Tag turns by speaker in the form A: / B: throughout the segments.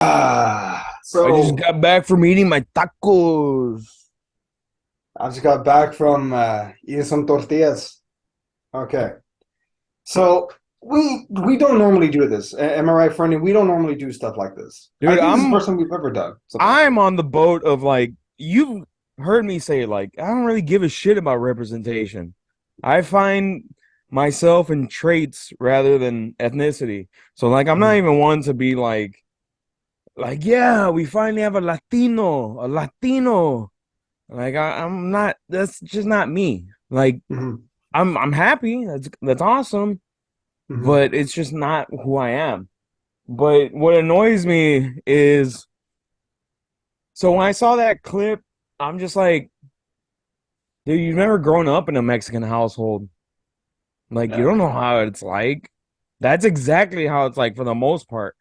A: I just
B: So
A: got back from eating my tacos.
B: I just got back from eating some tortillas. Okay. So we don't normally do this. Am I right, Fernie? We don't normally do stuff like this. I
A: Dude,
B: think this is the
A: I'm
B: first time we've ever done something like
A: I'm
B: this.
A: on the boat of like you've heard me say like I don't really give a shit about representation. I find myself in traits rather than ethnicity. So like I'm not
B: Mhm.
A: even one to be like yeah, we finally have a Latino. Like I'm not that's just not me. Like
B: Mhm.
A: I'm happy. That's awesome,
B: Mhm.
A: but it's just not who I am. But what annoys me is so when I saw that clip, I'm just like, dude, you've never grown up in a Mexican household. Like, you
B: Yeah.
A: don't know how it's like. That's exactly how it's like for the most part.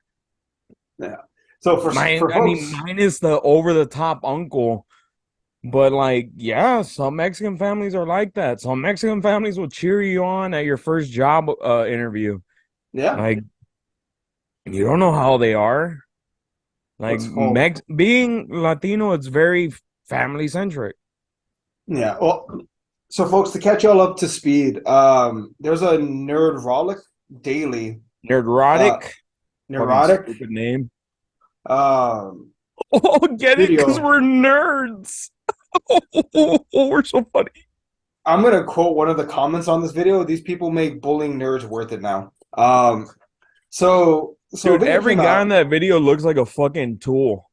B: Yeah. So for
A: I mean,
B: folks,
A: minus the over the top uncle. But like, yeah, some Mexican families are like that. Some Mexican families will cheer you on at your first job interview.
B: yeah.
A: Like, you don't know how they are. Like,
B: What's it called?
A: Mex being Latino, it's very family centric.
B: Yeah. Well, so folks, to catch y'all up to speed, there's a Nerdrotic daily, uh,
A: Nerdrotic, fucking
B: neurotic,
A: stupid name.
B: um,
A: Oh, get it? Because
B: video.
A: we're nerds. We're so funny.
B: I'm gonna quote one of the comments on this video. These people make bullying nerds worth it now. So a
A: Dude,
B: video
A: every
B: came
A: guy in
B: out.
A: that video looks like a fucking tool.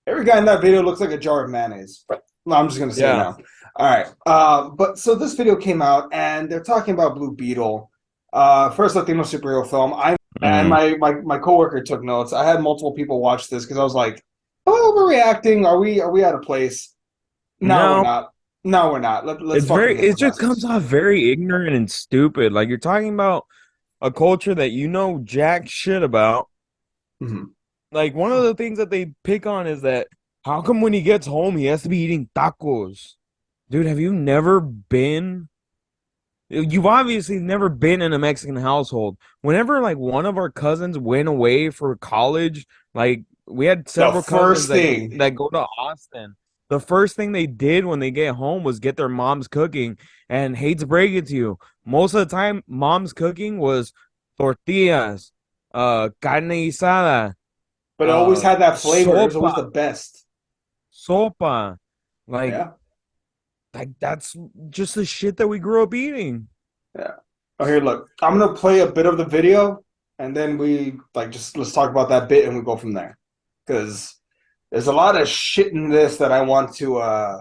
B: Every guy in that video looks like a jar of mayonnaise. No, I'm just gonna say it
A: Yeah.
B: now. All right. But so this video came out, and they're talking about Blue Beetle, first Latino superhero film. I and
A: Mm.
B: my coworker took notes. I had multiple people watch this because I was like, "Oh, we're reacting. Are we out of place?" No, we're
A: No,
B: not. No, we're not. Let's fucking get
A: it just
B: progressive.
A: comes off very ignorant and stupid. Like you're talking about a culture that you know jack shit about.
B: Mhm.
A: Like one of the things that they pick on is that how come when he gets home he has to be eating tacos? Dude, have you never been You've obviously never been in a Mexican household. Whenever like one of our cousins went away for college, like we had
B: The
A: several cousins
B: first thing.
A: that go to Austin. The first thing they did when they get home was get their mom's cooking. And hate to break it to you, most of the time mom's cooking was tortillas, carne guisada,
B: But it always had that flavor. It was
A: sopa,
B: always the best.
A: sopa. Like
B: Yeah,
A: that's just the shit that we grew up eating.
B: yeah. Oh, here, look. I'm gonna play a bit of the video, and then we like just let's talk about that bit, and we go from there. Because there's a lot of shit in this that I want to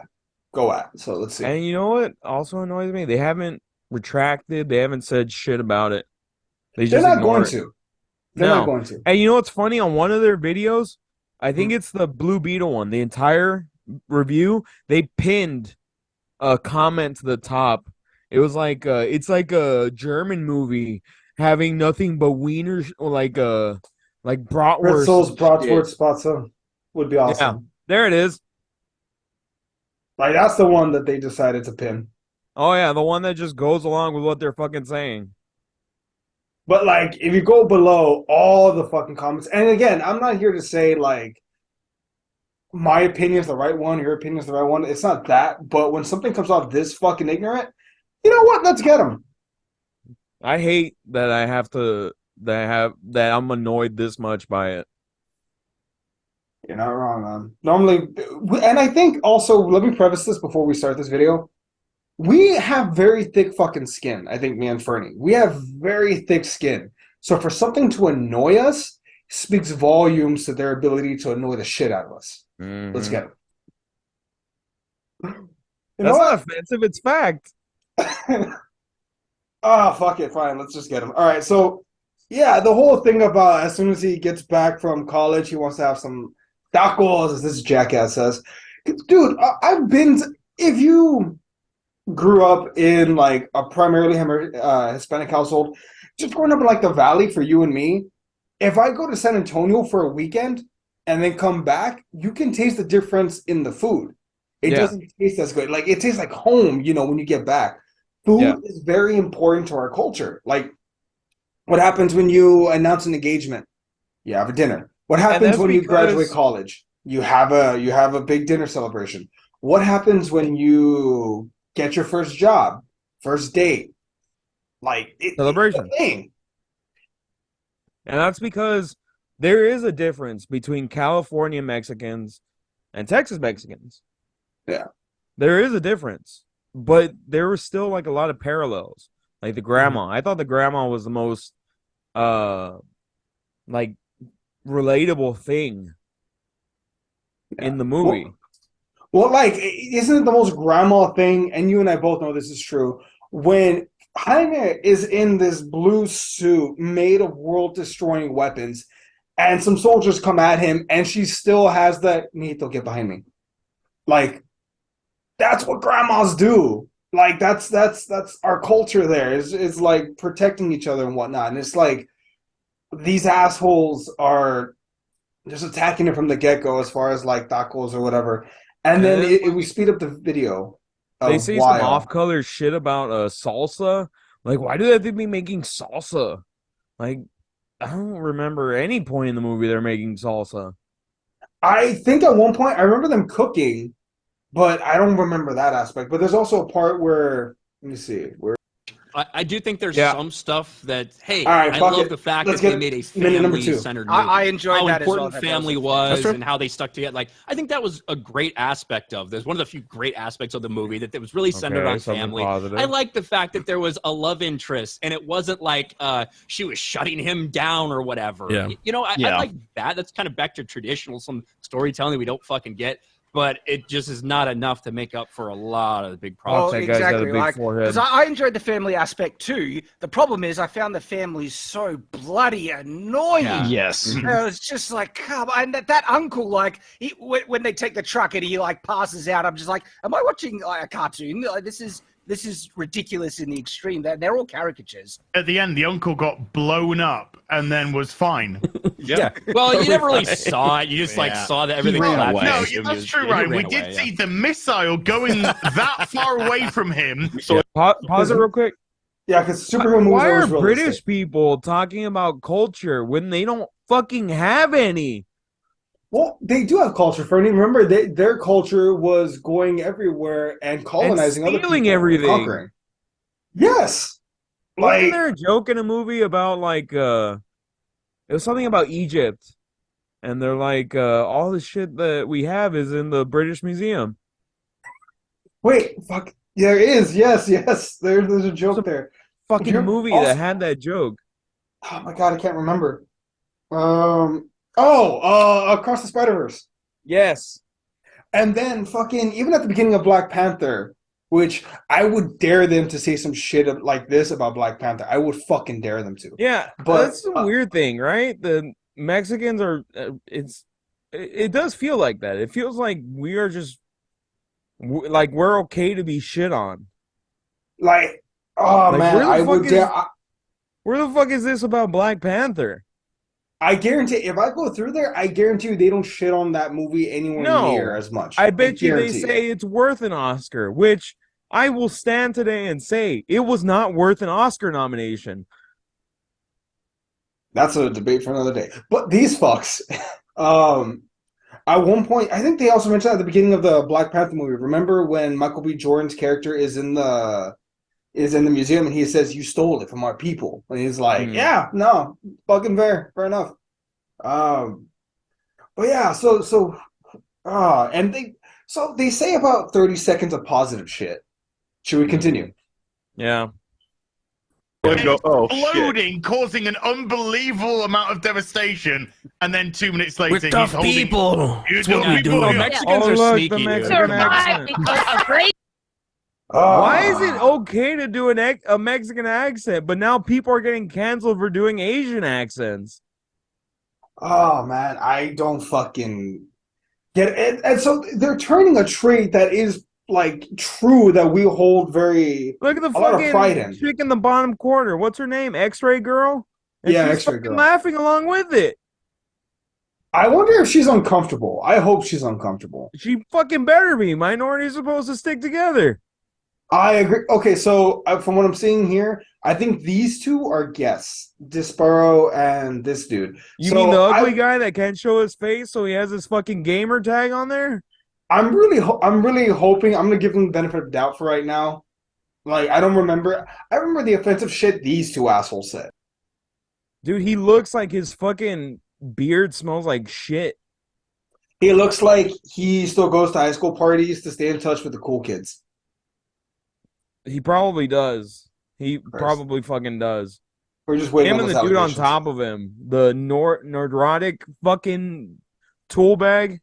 B: go at. So let's see.
A: And you know what also annoys me? They haven't retracted. They haven't said shit about it. They
B: They're
A: just
B: not going
A: ignore it.
B: to. They're not
A: No.
B: going to.
A: And you know what's funny? On one of their videos, I think
B: Hmm.
A: it's the Blue Beetle one, the entire review, they pinned a comment to the top. It was like it's like a German movie having nothing but wieners or like bratwurst
B: Fritzels,
A: and shit.
B: Bratwurst, Spatza would be
A: Yeah.
B: awesome.
A: There it is.
B: Like that's the one that they decided to pin.
A: Oh yeah, the one that just goes along with what they're fucking saying.
B: But like, if you go below all the fucking comments, and again, I'm not here to say like my opinion is the right one, your opinion is the right one. It's not that. But when something comes off this fucking ignorant, you know what? Let's get them.
A: I hate that I have to that I'm annoyed this much by it.
B: You're not wrong, man. Normally, and I think also, let me preface this before we start this video. We have very thick fucking skin. I think me and Fernie, we have very thick skin. So for something to annoy us, speaks volumes to their ability to annoy the shit out of us. Let's
A: Hmm.
B: get them. You know
A: That's not
B: what?
A: offensive, it's fact.
B: Ah, fuck it, fine. Let's just get him. All right, so yeah, the whole thing about as soon as he gets back from college, he wants to have some tacos, as this jackass says. Dude, I've been. If you grew up in like a primarily Hispanic household, just growing up in like the Valley for you and me, if I go to San Antonio for a weekend and then come back, you can taste the difference in the food. It
A: Yeah,
B: doesn't taste as good. Like it tastes like home, when you get back.
A: yeah.
B: Food is very important to our culture. Like what happens when you announce an engagement? You have a dinner. What
A: And
B: happens
A: that's
B: when you graduate
A: because
B: college? You have a big dinner celebration. What happens when you get your first job, first date? Like it's
A: celebration.
B: a thing.
A: And that's because there is a difference between California Mexicans and Texas Mexicans.
B: Yeah.
A: There is a difference, but there was still like a lot of parallels. Like the
B: Mhm.
A: grandma. I thought the grandma was the most uh like relatable thing
B: Yeah.
A: in the
B: Well,
A: movie.
B: well, like, isn't it the most grandma thing? And you and I both know this is true. When Jaime is in this blue suit made of world-destroying weapons, and some soldiers come at him, and she still has that Nito, get behind me. Like, that's what grandmas do. Like, that's our culture there. Is like protecting each other and whatnot. And it's like these assholes are just attacking it from the get go as far as like tacos or whatever. And
A: And
B: then
A: then
B: we speed up the video a
A: they say some
B: while.
A: off-color shit about salsa. Like, why do they have to be making salsa? Like, I don't remember any point in the movie they're making salsa.
B: I think at one point I remember them cooking, but I don't remember that aspect. But there's also a part where let me see where.
C: I do think there's
A: Yeah.
C: some stuff that, hey,
B: All right,
C: I
B: fuck
C: love
B: it.
C: the fact
B: Let's
C: that they
B: get
C: made a
B: minute number two.
C: family-centered movie.
D: I enjoyed
C: how
D: that as well.
C: important
D: That was
C: family
D: a-
C: was and how they stuck together. Like, I think that was a great aspect of this. One of the few great aspects of the movie that was really centered
A: Okay,
C: on
A: something
C: family.
A: positive.
C: I like the fact that there was a love interest, and it wasn't like she was shutting him down or whatever.
E: Yeah.
C: You know, I
E: Yeah.
C: like that. That's kind of back to traditional, some storytelling that we don't fucking get. But it just is not enough to make up for a lot of the big
A: Fuck,
C: problems.
A: that guy's got a big forehead.
D: Because I enjoyed the family aspect too. The problem is I found the family so bloody annoying.
C: Yeah.
E: Yes.
D: It's just like, come on, and that uncle, like, when they take the truck and he like passes out, I'm just like, am I watching like a cartoon? Like, this is ridiculous in the extreme. They're all caricatures.
F: At the end, the uncle got blown up and then was fine.
C: Yeah. Well, you never really saw it. You just like
E: Yeah.
C: saw that everything
E: ran
C: collapsed.
E: away.
F: No,
C: around him.
F: that's
C: He
F: true,
C: ran
F: Ryan. We
C: away,
F: did
C: yeah.
F: see the missile going that far away from him. So
A: Pause it real quick.
B: Yeah, because superhero movies
A: Why
B: are
A: are
B: always realistic.
A: British people talking about culture when they don't fucking have any?
B: Well, they do have culture, Fernie. Remember, their culture was going everywhere and colonizing other
A: stealing
B: people,
A: everything.
B: conquering. Yes,
A: Wasn't
B: like
A: there a joke in a movie about like it was something about Egypt, and they're like all the shit that we have is in the British Museum.
B: wait, fuck. Yeah, there is. Yes, yes. There's a joke there.
A: Fucking
B: You're
A: movie
B: also-
A: that had that joke.
B: Oh my god, I can't remember. Across the Spider-Verse.
A: Yes.
B: And then fucking even at the beginning of Black Panther, which I would dare them to say some shit like this about Black Panther. I would fucking dare them to.
A: Yeah,
B: But,
A: that's the weird thing, right? The Mexicans are it does feel like that. It feels like we are just like we're okay to be shit on.
B: Like, oh
A: Like,
B: man,
A: where the
B: I
A: fuck
B: would
A: is-
B: dare.
A: Where the fuck is this about Black Panther?
B: I guarantee if I go through there, I guarantee you they don't shit on that movie anywhere
A: No.
B: near as much.
A: I bet you they
B: guarantee
A: say it's worth an Oscar, which I will stand today and say it was not worth an Oscar nomination.
B: That's a debate for another day. But these fucks, at one point, I think they also mentioned at the beginning of the Black Panther movie. Remember when Michael B. Jordan's character is in the museum and he says, "You stole it from our people," and he's like, "Yeah, no, fucking fair enough." But yeah, and they say about 30 seconds of positive shit. Should we continue?
A: Yeah.
F: It's
E: oh, shit.
F: exploding, causing an unbelievable amount of devastation, and then 2 minutes later,
E: We're tough
F: he's holding.
E: people.
F: You
E: That's what
F: tough
E: we
F: people.
E: do.
C: No, Mexicans
A: Oh,
C: are
A: look,
C: sneaky.
A: the
C: dude.
A: Mexican accent. Why is it okay to do a Mexican accent, but now people are getting canceled for doing Asian accents?
B: Oh man, I don't fucking get it. And so they're turning a trait that is like true that we hold very
A: Look at the
B: a lot of pride
A: fucking
B: in.
A: chick in the bottom corner. What's her name? X-Ray Girl? And
B: Yeah,
A: she's
B: X-Ray
A: fucking
B: Girl.
A: laughing along with it.
B: I wonder if she's uncomfortable. I hope she's uncomfortable.
A: She fucking better be. Minorities are supposed to stick together.
B: I agree. Okay, so from what I'm seeing here, I think these two are guests, Despero and this dude.
A: You mean the
B: So
A: ugly guy that can't show his face, so he has his fucking gamer tag on there?
B: I'm really hoping. I'm gonna give them the benefit of doubt for right now. Like I don't remember. I remember the offensive shit these two assholes said.
A: Dude, he looks like his fucking beard smells like shit.
B: He looks like he still goes to high school parties to stay in touch with the cool kids.
A: He probably does. He
B: Christ.
A: probably fucking does.
B: We're just waiting
A: Him
B: on
A: and
B: those
A: the dude on
B: allegations.
A: top of him, the Nerdrotic fucking tool bag.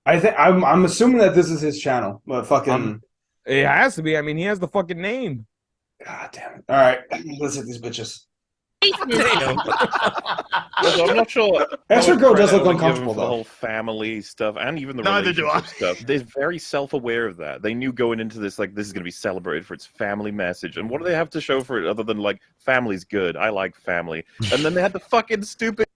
B: I'm assuming that this is his channel, but fucking
A: It has to be. I mean, he has the fucking name.
B: God damn it! All right, let's hit these bitches.
E: Damn. Also, I'm not sure.
B: Esther Girl does look
E: credit I would give
B: uncomfortable
E: them for the
B: though.
E: whole family stuff and even the
F: Neither do
E: relationship
F: I.
E: stuff. They're very self-aware of that. They knew going into this, like, this is going to be celebrated for its family message. And what do they have to show for it other than, like, family's good? I like family. And then they had the fucking stupid.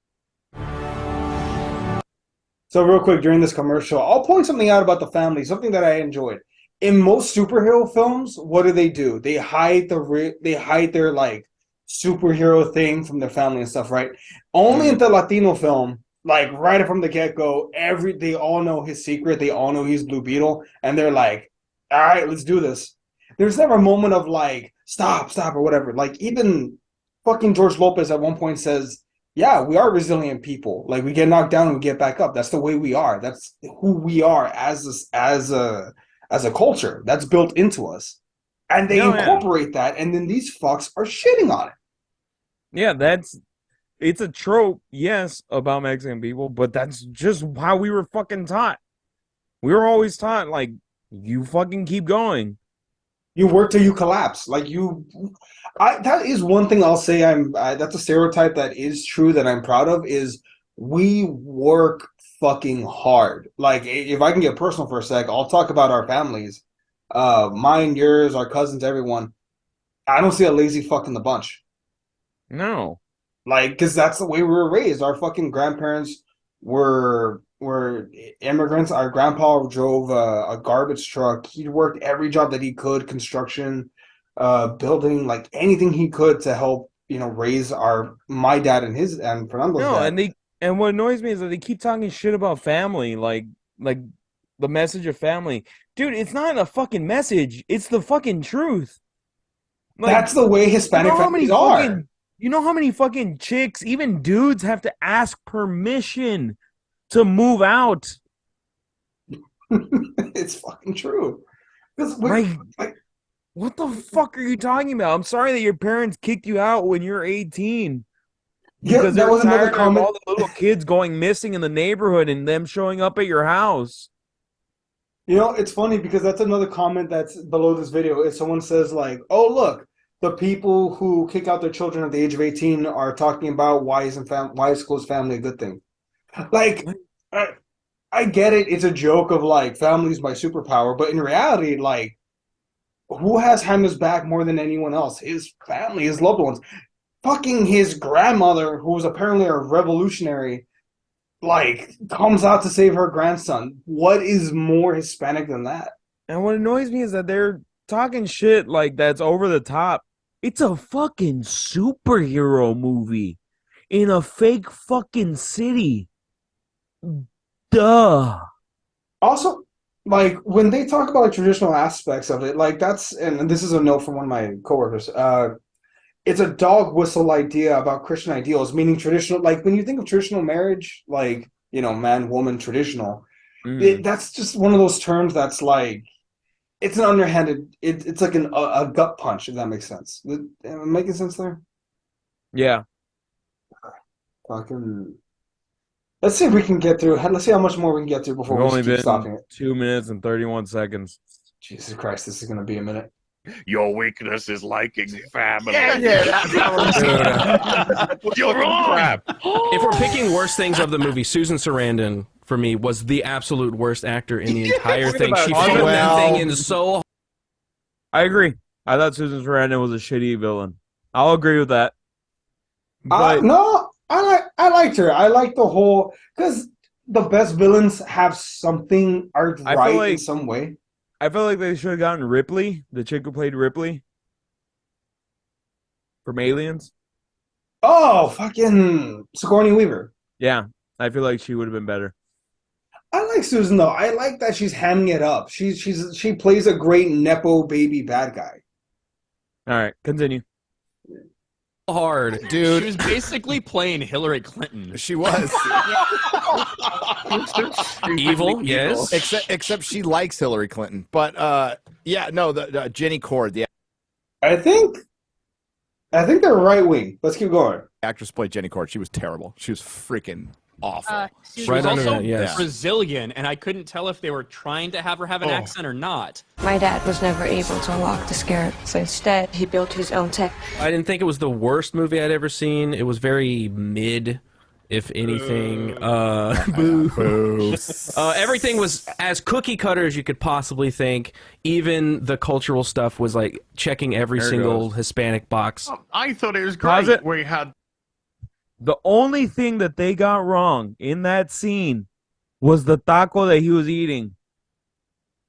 B: So real quick during this commercial, I'll point something out about the family, something that I enjoyed. In most superhero films, what do? They hide their like superhero thing from their family and stuff, right? Only in the Latino film, like right from the get-go, they all know his secret, they all know he's Blue Beetle, and they're like, all right, let's do this. There's never a moment of like, stop, or whatever. Like even fucking George Lopez at one point says, yeah, we are resilient people. Like we get knocked down and we get back up. That's the way we are. That's who we are as a culture. That's built into us. And they incorporate that, and then these fucks are shitting on it.
A: Yeah, it's a trope, yes, about Mexican people, but that's just how we were fucking taught. We were always taught, like, you fucking keep going.
B: You work till you collapse. That is one thing I'll say. That's a stereotype that is true that I'm proud of. Is we work fucking hard. Like if I can get personal for a sec, I'll talk about our families, mine, yours, our cousins, everyone. I don't see a lazy fuck in the bunch.
A: No.
B: Like, because that's the way we were raised. Our fucking grandparents were immigrants. Our grandpa drove a garbage truck. He worked every job that he could, construction, building, like anything he could to help, raise my dad and Fernando's dad.
A: And what annoys me is that they keep talking shit about family, like the message of family. Dude, it's not a fucking message. It's the fucking truth. Like,
B: that's the way Hispanic families are.
A: You know how many fucking chicks, even dudes, have to ask permission to move out?
B: It's fucking true.
A: What the fuck are you talking about? I'm sorry that your parents kicked you out when you're 18. Because
B: that was another
A: tired
B: comment.
A: of all the little kids going missing in the neighborhood and them showing up at your house.
B: It's funny because that's another comment that's below this video. If someone says like, "Oh, look, the people who kick out their children at the age of 18 are talking about why is close family a good thing?" Like, I get it. It's a joke of like family's my superpower, but in reality, like, who has Jame's back more than anyone else? His family, his loved ones. Fucking his grandmother, who was apparently a revolutionary, like, comes out to save her grandson. What is more Hispanic than that?
A: And what annoys me is that they're talking shit like that's over the top. It's a fucking superhero movie in a fake fucking city. Duh.
B: Also, like, when they talk about like, traditional aspects of it, like, and this is a note from one of my coworkers, it's a dog whistle idea about Christian ideals, meaning traditional, like, when you think of traditional marriage, like, man, woman, traditional, that's just one of those terms that's like, it's an underhanded, it's like a gut punch, if that makes sense. Am I making sense there?
A: Yeah.
B: Fucking... Let's see if we can get through. Let's see how much more we can get through before we keep stopping it.
A: 2 minutes and 31 seconds.
B: Jesus Christ, this is going to be a minute.
E: Your weakness is liking family.
F: You're wrong.
G: If we're picking worst things of the movie, Susan Sarandon, for me, was the absolute worst actor in the entire thing. She filmed that thing in so...
A: I agree. I thought Susan Sarandon was a shitty villain. I'll agree with that. But
B: no, I liked her. I liked the whole... Because the best villains have something are right in some way.
A: I felt like they should have gotten Ripley, the chick who played Ripley from Aliens.
B: Oh, fucking Sigourney Weaver.
A: Yeah, I feel like she would have been better.
B: I like Susan though. I like that she's hamming it up. She plays a great nepo baby bad guy.
A: All right, continue.
G: Hard,
C: She
G: dude.
C: was basically playing Hillary Clinton.
H: She was.
G: Evil, yes.
H: Except she likes Hillary Clinton. But yeah, no, the Jenny Cord, the
B: I think they're right wing. Let's keep going.
H: actress played Jenny Cord. She was terrible. She was freaking awful.
C: She
G: Right
C: was
G: under
C: also
G: that, yes.
C: Brazilian, and I couldn't tell if they were trying to have her have an accent or not.
I: My dad was never able to unlock the scarab, so instead he built his own tech.
G: I didn't think it was the worst movie I'd ever seen. It was very mid, if anything. Boo. Everything was as cookie cutter as you could possibly think. Even the cultural stuff was like checking every
A: There it
G: single
A: goes.
G: Hispanic box.
F: I thought it was
A: Pause
F: great.
A: it.
F: We had
A: The only thing that they got wrong in that scene was the taco that he was eating.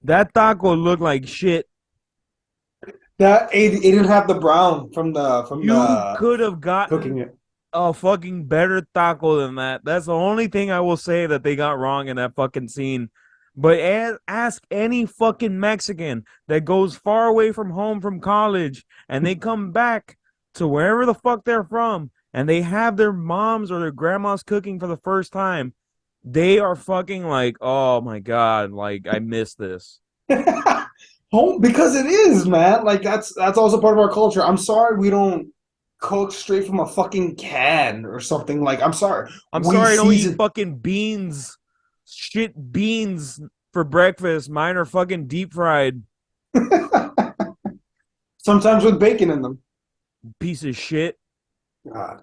A: That taco looked like shit.
B: That it didn't have the brown from
A: You
B: the
A: could have
B: cooking
A: gotten
B: it.
A: a fucking better taco than that. That's the only thing I will say that they got wrong in that fucking scene. But ask any fucking Mexican that goes far away from home from college and they come back to wherever the fuck they're from and they have their moms or their grandmas cooking for the first time, they are fucking like, oh my God, like I miss this.
B: Home, because it is, man. Like that's also part of our culture. I'm sorry we don't cook straight from a fucking can or something. Like I'm sorry.
A: I'm
B: We
A: sorry I don't eat
B: season-
A: fucking beans, shit beans for breakfast. Mine are fucking deep fried.
B: Sometimes with bacon in them.
A: Piece of shit.
B: God.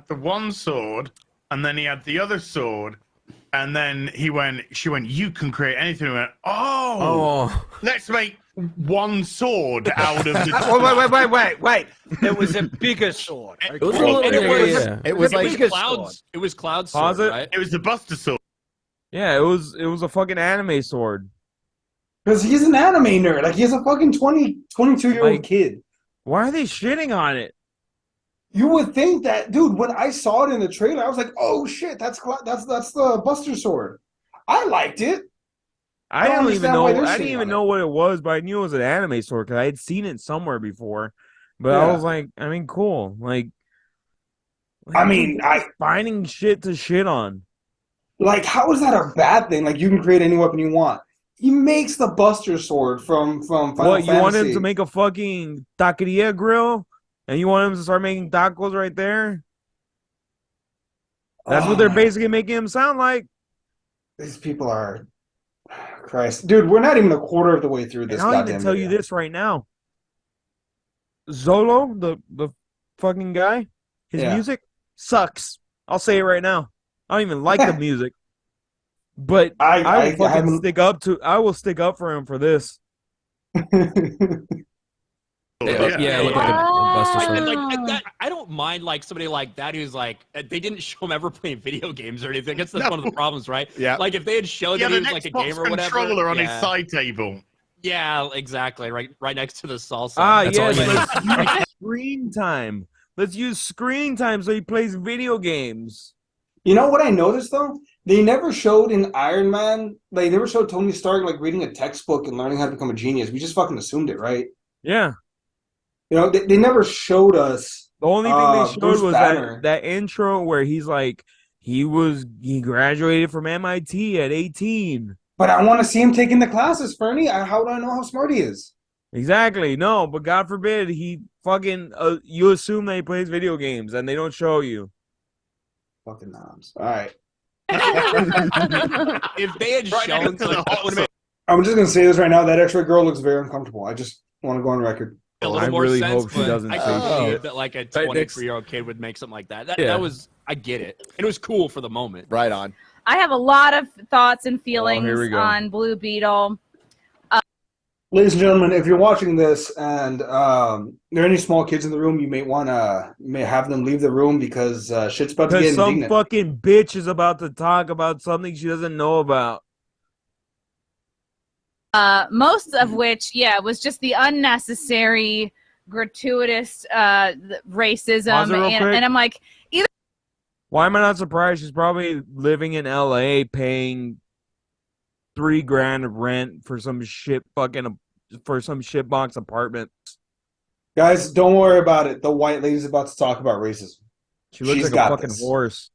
F: the one sword, and then he had the other sword, and then she went, you can create anything. We went,
G: Oh.
F: let's make one sword out of the.
D: Wait. There was a bigger sword.
G: It was a little
C: And it
G: yeah,
C: was-
G: yeah.
H: It was like
D: bigger
C: Cloud's. It was Cloud's
A: Pause
C: sword,
A: it.
C: right?
F: It was the Buster sword.
A: Yeah, it was a fucking anime sword.
B: Because he's an anime nerd. Like he's a fucking 22-year-old
A: Like-
B: kid.
A: Why are they shitting on it?
B: You would think that, dude. When I saw it in the trailer, I was like, "Oh shit, that's the Buster sword." I liked it.
A: I
B: don't
A: don't even
B: understand why
A: know.
B: they're
A: I didn't
B: shitting
A: even
B: on
A: know what it was, but I knew it was an anime sword because I had seen it somewhere before. But
B: Yeah.
A: I was like, I mean, cool. Like
B: I mean,
A: finding shit to shit on.
B: like, how is that a bad thing? Like, you can create any weapon you want. He makes the Buster sword from Final
A: What, you want him
B: Fantasy.
A: to make a fucking taqueria grill? And you want him to start making tacos right there? That's what they're
B: Oh,
A: basically making him sound like.
B: These people are, Christ, dude. We're not even a quarter of the way through
A: And
B: this.
A: I'll
B: goddamn
A: even tell
B: video.
A: you this right now. Zolo, the fucking guy, his
B: Yeah.
A: music sucks. I'll say it right now. I don't even like the music. But I will fucking
B: haven't-
A: stick up to. I will stick up for him for this.
G: Yeah, it looked like a Buster
C: And,
G: sword.
C: like that, I don't mind like somebody like that who's like they didn't show him ever playing video games or anything. That's one of the problems, right?
H: Yeah.
C: Like if they had shown
F: He had
C: that
F: an
C: he was like a
F: Xbox
C: gamer or whatever.
F: controller on his
C: yeah.
F: side table.
C: Yeah, exactly. Right next to the salsa.
G: That's all
A: Yes,
G: I
A: let's use screen time. Let's use screen time so he plays video games.
B: You know what I noticed though? They never showed in Iron Man. They never showed Tony Stark like reading a textbook and learning how to become a genius. We just fucking assumed it, right?
A: Yeah.
B: You know, they never showed us.
A: The only thing they showed
B: Bruce
A: was
B: Banner.
A: that intro where he's like, he graduated from MIT at 18.
B: But I want to see him taking the classes, Fernie. How do I know how smart he is?
A: Exactly. No, but God forbid he fucking you assume that he plays video games and they don't show you.
B: Fucking noms. All right.
C: If they had
F: Right
C: shown
F: next to the
C: like,
F: hot
C: would have
B: I'm just gonna say this right now. That X-ray girl looks very uncomfortable. I just want to go on record.
C: made a little
A: I
C: more
A: really
C: sense,
A: hope she
C: but
A: doesn't
C: I
A: say
C: can believe
A: shit.
C: that like a
G: Right, next-
C: 23-year-old kid would make something like that.
G: Yeah.
C: That was I get it. And it was cool for the moment.
H: right on.
J: I have a lot of thoughts and feelings
A: here we go.
J: on Blue Beetle.
B: Ladies and gentlemen, if you're watching this and there are any small kids in the room, you may have them leave the room because shit's about to
A: Because
B: get
A: some
B: indignant.
A: fucking bitch is about to talk about something she doesn't know about.
J: Most of which, was just the unnecessary, gratuitous racism.
A: Pause it real quick.
J: And I'm like, either
A: Why am I not surprised? She's probably living in LA paying $3,000 of rent for some shitbox apartment.
B: Guys, don't worry about it. The white lady's about to talk about racism.
A: She looks
B: She's
A: like a
B: got
A: fucking
B: this.
A: horse.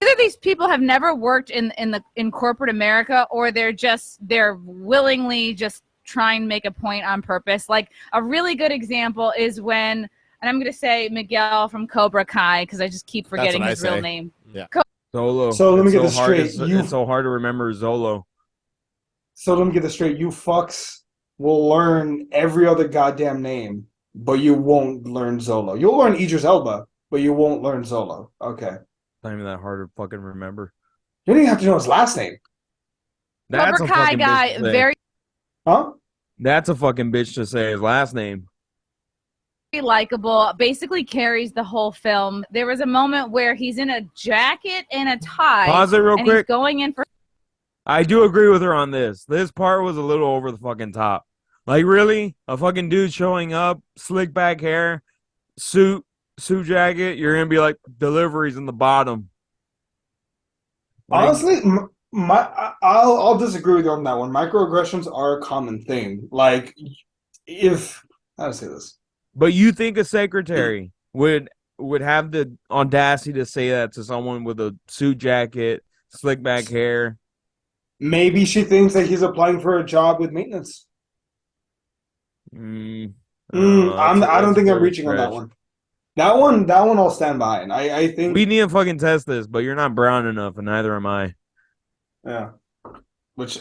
J: either these people have never worked in corporate America, or they're willingly just trying to make a point on purpose. Like a really good example is when, and I'm going to say Miguel from Cobra Kai because I just keep forgetting his real name.
H: Yeah.
A: Zolo.
B: So let me
A: It's
B: get this
A: hard
B: straight.
A: It's so hard to remember Zolo.
B: So let me get this straight. You fucks will learn every other goddamn name, but you won't learn Zolo. You'll learn Idris Elba, but you won't learn Zolo. Okay.
A: Not even that hard to fucking remember.
B: You don't even have to know his last name.
A: That's
J: Cobra
A: a
J: Kai
A: fucking
J: guy,
A: bitch to say.
J: very
B: Huh?
A: That's a fucking bitch to say his last name.
J: likable, basically carries the whole film. There was a moment where he's in a jacket and a tie.
A: Pause it real
J: and
A: quick.
J: He's going in for.
A: I do agree with her on this. This part was a little over the fucking top. Like, really? A fucking dude showing up, slick back hair, suit jacket, you're going to be like, deliveries in the bottom. Like,
B: Honestly, I'll disagree with you on that one. Microaggressions are a common thing. Like, how to say this?
A: but you think a secretary would have the audacity to say that to someone with a suit jacket, slick back hair?
B: Maybe she thinks that he's applying for a job with maintenance. I don't think I'm reaching on that one. That one I'll stand behind. I think
A: we need to fucking test this, but you're not brown enough, and neither am I.
B: Yeah, which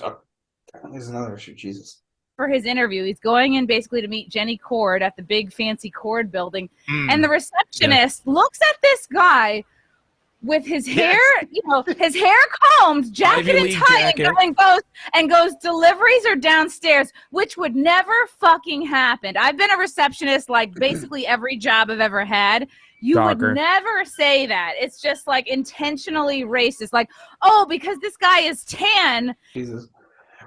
B: is another issue. Jesus.
J: For his interview, he's going in basically to meet Jenny Cord at the big fancy Cord building, and the receptionist looks at this guy with his hair, his hair combed, jacket and tie, and goes, deliveries are downstairs, which would never fucking happen. I've been a receptionist like basically every job I've ever had. You would never say that. It's just like intentionally racist. Like, oh, because this guy is tan.
B: Jesus.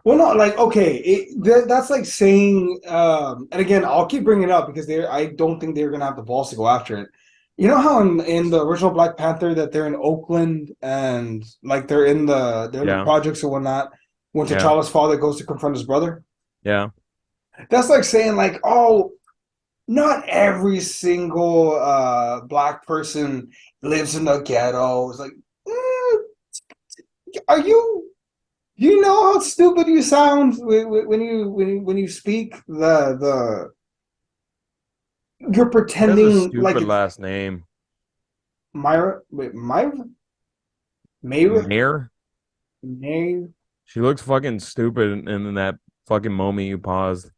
B: Well, no, like, okay, that's like saying, and again, I'll keep bringing it up because I don't think they're going to have the balls to go after it. You know how in the original Black Panther that they're in Oakland and like they're in the projects or whatnot when T'Challa's father goes to confront his brother?
A: Yeah.
B: That's like saying like, oh, not every single black person lives in the ghetto. It's like, you know how stupid you sound when you speak? You're pretending
A: That's a stupid
B: like
A: last name.
B: Myra. Wait, Myra? Mayor?
A: She looks fucking stupid in that fucking moment you paused.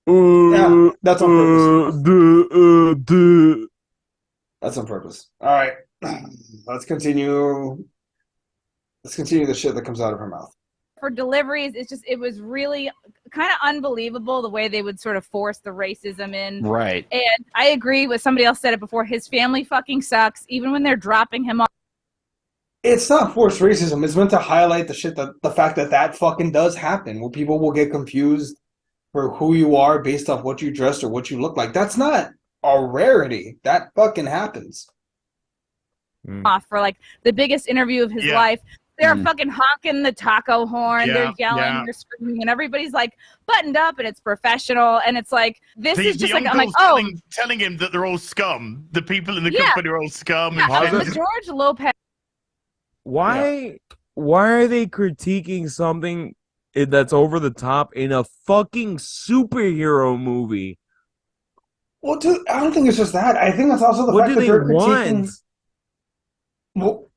B: Yeah, that's on purpose. That's on purpose. All right, let's continue. Let's continue the shit that comes out of her mouth.
J: For deliveries, it was really kind of unbelievable the way they would sort of force the racism in.
C: Right.
J: And I agree with somebody else said it before. His family fucking sucks, even when they're dropping him off.
B: It's not forced racism. It's meant to highlight the fact that fucking does happen, where people will get confused for who you are based off what you dressed or what you look like. That's not a rarity. That fucking happens.
J: Off for like the biggest interview of his life. They're fucking honking the taco horn. They're yelling. They're screaming, and everybody's like buttoned up, and it's professional. And it's like is just like I'm like,
F: telling him that they're all scum. The people in the company are all scum.
J: Yeah, George Lopez.
A: Why are they critiquing something that's over the top in a fucking superhero movie?
B: Well, dude, I don't think it's just that. I think it's also the fact that they're critiquing. Well,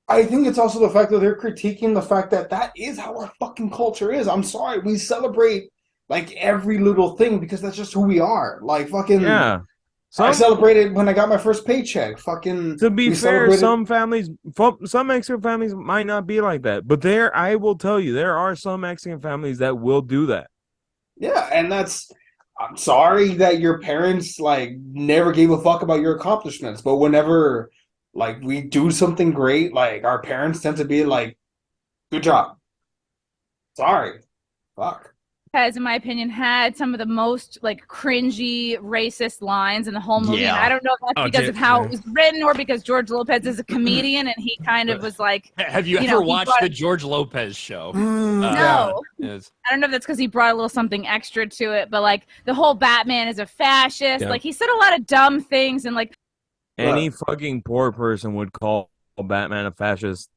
B: I think it's also the fact that they're critiquing the fact that is how our fucking culture is. I'm sorry, we celebrate like every little thing because that's just who we are. Like fucking I celebrated when I got my first paycheck. Fucking. To be
A: fair, some Mexican families might not be like that, but I will tell you, there are some Mexican families that will do that.
B: Yeah, and I'm sorry that your parents like never gave a fuck about your accomplishments, but whenever like we do something great, like our parents tend to be like, "Good job." Sorry, Fuck.
J: Has, in my opinion, had some of the most like cringy, racist lines in the whole movie. And I don't know if that's because of how it was written or because George Lopez is a comedian and he kind of was like.
C: Have you ever watched the George Lopez show?
J: No.
C: Yes.
J: I don't know if that's because he brought a little something extra to it, but like the whole Batman is a fascist.
G: Yeah.
J: Like he said a lot of dumb things and like.
A: Any fucking poor person would call Batman a fascist.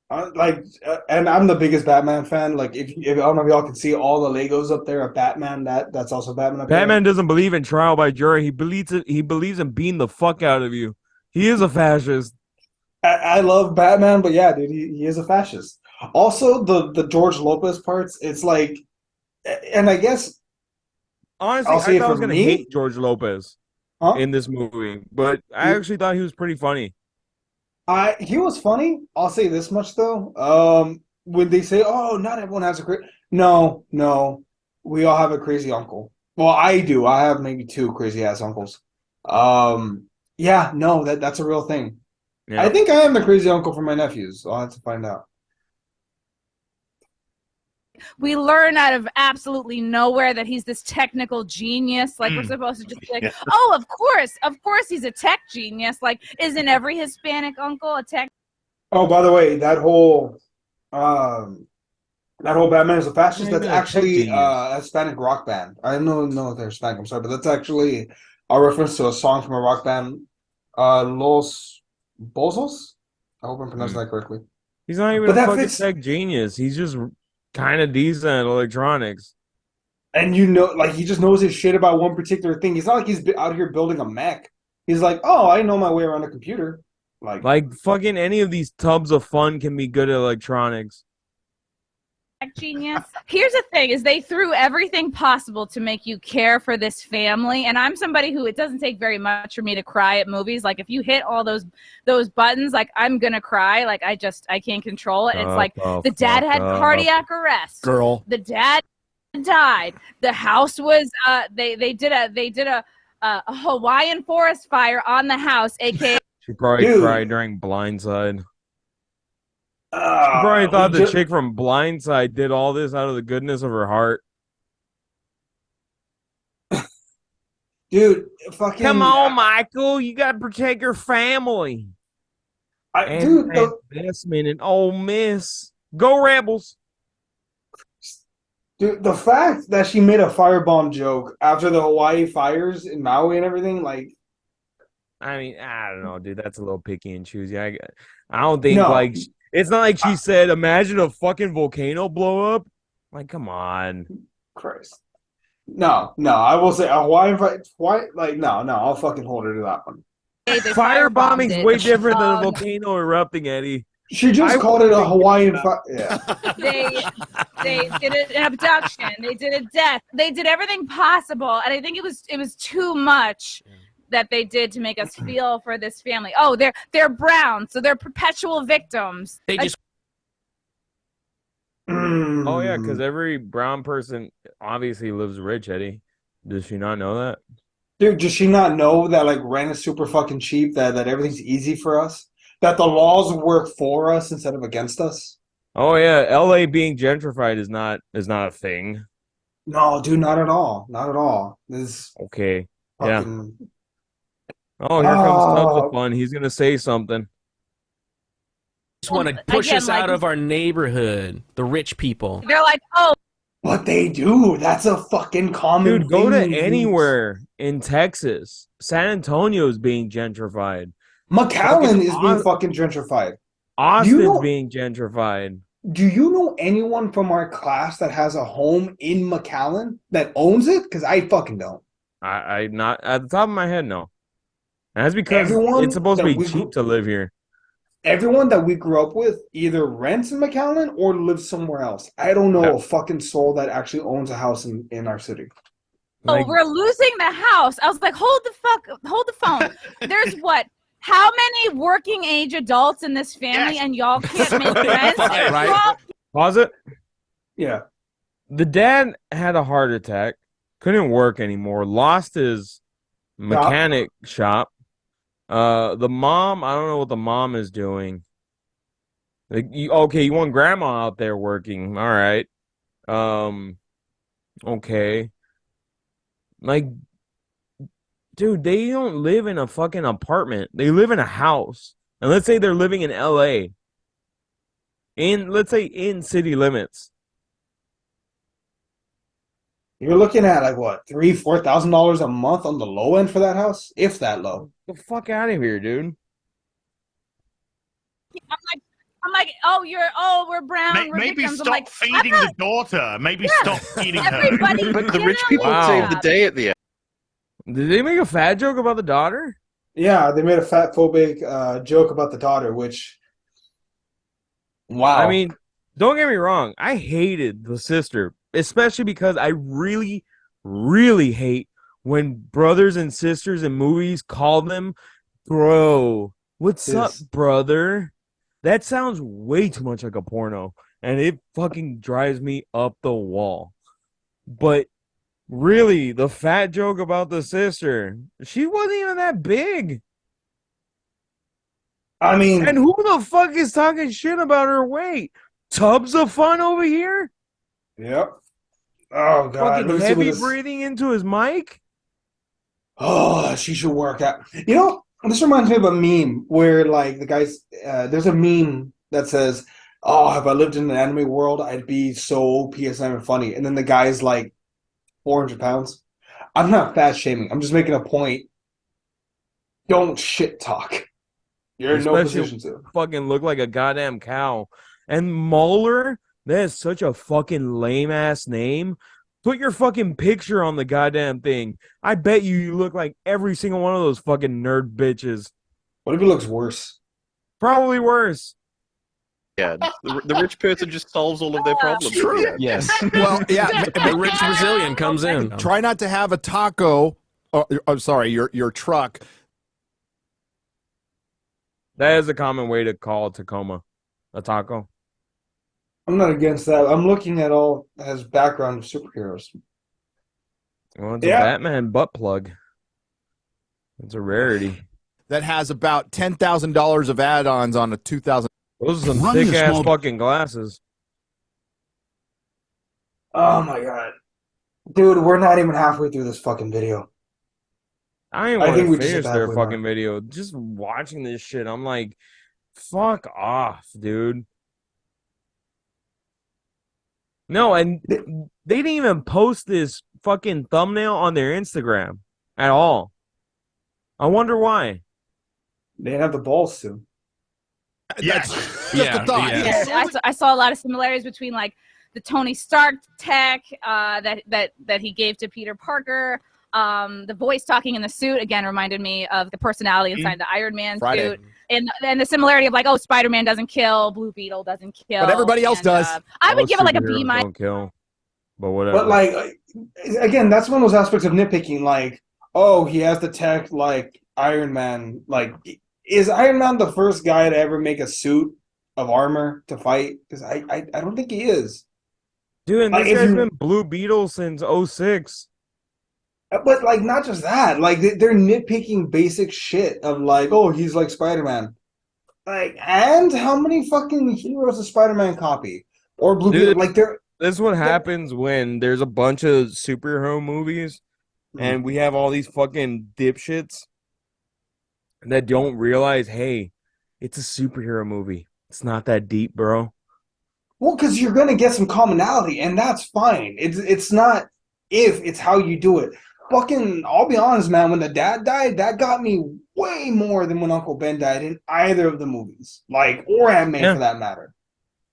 B: And I'm the biggest Batman fan. Like, if I don't know if y'all can see all the Legos up there of Batman, that's also Batman up
A: Batman
B: there.
A: doesn't believe in trial by jury. He believes in beating the fuck out of you. He is a fascist.
B: I love Batman, but yeah, dude, he is a fascist. Also, the George Lopez parts, it's like, and I guess
A: honestly, I thought I was gonna hate George Lopez in this movie, but I actually thought he was pretty funny.
B: He was funny. I'll say this much though. When they say, "Oh, not everyone has a crazy," no, we all have a crazy uncle. Well, I do. I have maybe 2 crazy ass uncles. Yeah, no, that's a real thing.
A: Yeah.
B: I think I am the crazy uncle for my nephews. I'll have to find out.
J: We learn out of absolutely nowhere that he's this technical genius. Like we're supposed to just be like, oh, of course he's a tech genius. Like, isn't every Hispanic uncle a tech?
B: Oh, by the way, that whole Batman is a fascist. That's actually a Hispanic rock band. I don't know if they're Hispanic. I'm sorry, but that's actually a reference to a song from a rock band, Los Bozos. I hope I'm pronouncing that correctly.
A: He's not even a fucking tech genius. He's just kind of decent at electronics.
B: And like he just knows his shit about one particular thing. He's not like he's out here building a mech. He's like, oh, I know my way around a computer.
A: Like fucking any of these tubs of fun can be good at electronics.
J: Tech genius. Here's the thing: is they threw everything possible to make you care for this family. And I'm somebody who it doesn't take very much for me to cry at movies. Like if you hit all those buttons, like I'm gonna cry. Like I can't control it. It's like the dad had cardiac arrest.
H: Girl.
J: The dad died. The house was they did a Hawaiian forest fire on the house, aka.
A: She probably cried during Blindside. She probably thought the chick from Blindside did all this out of the goodness of her heart.
B: Dude, fucking...
A: Come on, Michael. You got to protect your family. Investment in Ole Miss. Go Rebels.
B: Dude, the fact that she made a firebomb joke after the Hawaii fires in Maui and everything, like...
A: I mean, I don't know, dude. That's a little picky and choosy. I don't think, it's not like she said, imagine a fucking volcano blow up. Like, come on.
B: Christ. No, I will say a Hawaiian fire, no, I'll fucking hold her to that one.
A: Firebombing is way different than a volcano erupting, Eddie.
B: She just called it a Hawaiian fire. Yeah.
J: They did an abduction. They did a death. They did everything possible, and I think it was too much that they did to make us feel for this family. Oh, they're brown, so they're perpetual victims.
G: They just.
A: Oh yeah, because every brown person obviously lives rich, Eddie. Does she not know that?
B: Dude, does she not know that like rent is super fucking cheap? That everything's easy for us? That the laws work for us instead of against us?
A: Oh yeah, LA being gentrified is not a thing.
B: No, dude, not at all. Not at all. This
A: okay.
B: Fucking...
A: Yeah. Oh, here comes Tubs of Fun. He's gonna say something.
G: Just want to push us out of our neighborhood. The rich people.
J: They're like, oh.
B: But they do. That's a fucking common
A: Dude, go
B: thing.
A: to anywhere in Texas. San Antonio is being gentrified.
B: McAllen is being fucking gentrified.
A: Austin's being gentrified.
B: Do you know anyone from our class that has a home in McAllen that owns it? Because I fucking don't.
A: I not at the top of my head, no. And that's because it's supposed to be cheap to live here.
B: Everyone that we grew up with either rents in McAllen or lives somewhere else. I don't know a fucking soul that actually owns a house in our city.
J: Oh, we're losing the house. I was like, hold the phone. There's how many working age adults in this family and y'all can't make rent?
A: Right. Pause it.
B: Yeah.
A: The dad had a heart attack, couldn't work anymore, lost his mechanic shop. The mom, I don't know what the mom is doing. Like, you want grandma out there working, all right. Okay. Like, dude, they don't live in a fucking apartment. They live in a house. And let's say they're living in LA. Let's say in city limits.
B: You're looking at like what, $3,000-$4,000 a month on the low end for that house, if that low.
A: Get the fuck out of here, dude.
J: I'm like, we're brown. We're
F: Maybe
J: victims. I'm
F: stop
J: like,
F: feeding the daughter. Maybe stop feeding her.
J: everybody.
E: But the
J: get
E: rich
J: on
E: people
J: the
E: save the
J: job.
E: day at the end.
A: Did they make a fat joke about the daughter?
B: Yeah, they made a fat phobic joke about the daughter, which wow.
A: I mean, don't get me wrong. I hated the sister, especially because I really, really hate when brothers and sisters in movies call them bro. What's up,
B: Yes.
A: brother? That sounds way too much like a porno, and it fucking drives me up the wall. But really, the fat joke about the sister, she wasn't even that big.
B: I mean,
A: And who the fuck is talking shit about her weight? Tubs of Fun over here?
B: yep. Oh god,
A: Fucking
B: let me see what
A: heavy
B: this.
A: breathing into his mic?
B: Oh, she should work out. You know, this reminds me of a meme where like the guys, there's a meme that says, "Oh, if I lived in an anime world, I'd be so PSM and funny." And then the guy's like 400 pounds. I'm not fat shaming. I'm just making a point. Don't shit talk. You're in no
A: Especially
B: position to.
A: fucking look like a goddamn cow. And Moeller, that is such a fucking lame ass name. Put your fucking picture on the goddamn thing. I bet you look like every single one of those fucking nerd bitches.
B: What if he looks worse?
A: Probably worse.
E: Yeah, the rich person just solves all of their problems.
H: True.
G: Yes.
H: Well, yeah.
G: The rich Brazilian comes in.
H: Try not to have a taco. I'm sorry, your truck.
A: That is a common way to call Tacoma a taco.
B: I'm not against that. I'm looking at all his background of superheroes.
A: Well, it's
B: Yeah.
A: a Batman butt plug. It's a rarity.
H: That has about $10,000 of add-ons on a 2000.
A: Those are some
K: Run
A: thick
K: this
A: ass
K: small-
A: fucking glasses.
B: Oh my god. Dude, we're not even halfway through this fucking video.
A: I ain't
B: I
A: want
B: think
A: to
B: we just
A: finish
B: hit
A: their
B: that
A: fucking
B: mark.
A: video. Just watching this shit, I'm like, fuck off, dude. No, and they didn't even post this fucking thumbnail on their Instagram at all. I wonder why.
B: They didn't have the balls to.
H: That's just
G: Yeah,
H: a thought.
G: yeah.
J: I saw a lot of similarities between like the Tony Stark tech that he gave to Peter Parker. The voice talking in the suit again reminded me of the personality inside the Iron Man
H: Friday.
J: suit, and the similarity of like, oh, Spider-Man doesn't kill, Blue Beetle doesn't kill,
H: But everybody else does.
J: I would
A: Most
J: give it like a
A: superheroes
J: B minus.
A: don't kill, but whatever.
B: But like again, that's one of those aspects of nitpicking, like, oh, he has the tech like Iron Man. Like, is Iron Man the first guy to ever make a suit of armor to fight? Because I don't think he is.
A: Dude, and
B: like,
A: this
B: if
A: guy's
B: you-
A: been Blue Beetle since 06.
B: But like, not just that. Like, they're nitpicking basic shit of like, oh, he's like Spider-Man. Like, and how many fucking heroes does Spider-Man copy or Blue
A: Dude,
B: Beetle? Like, they're
A: This is what happens when there's a bunch of superhero movies and we have all these fucking dipshits that don't realize, hey, it's a superhero movie. It's not that deep, bro.
B: well, because you're gonna get some commonality, and that's fine. It's not if, it's how you do it. Fucking, I'll be honest, man. When the dad died, that got me way more than when Uncle Ben died in either of the movies, like, or Ant-Man
A: Yeah.
B: for that matter.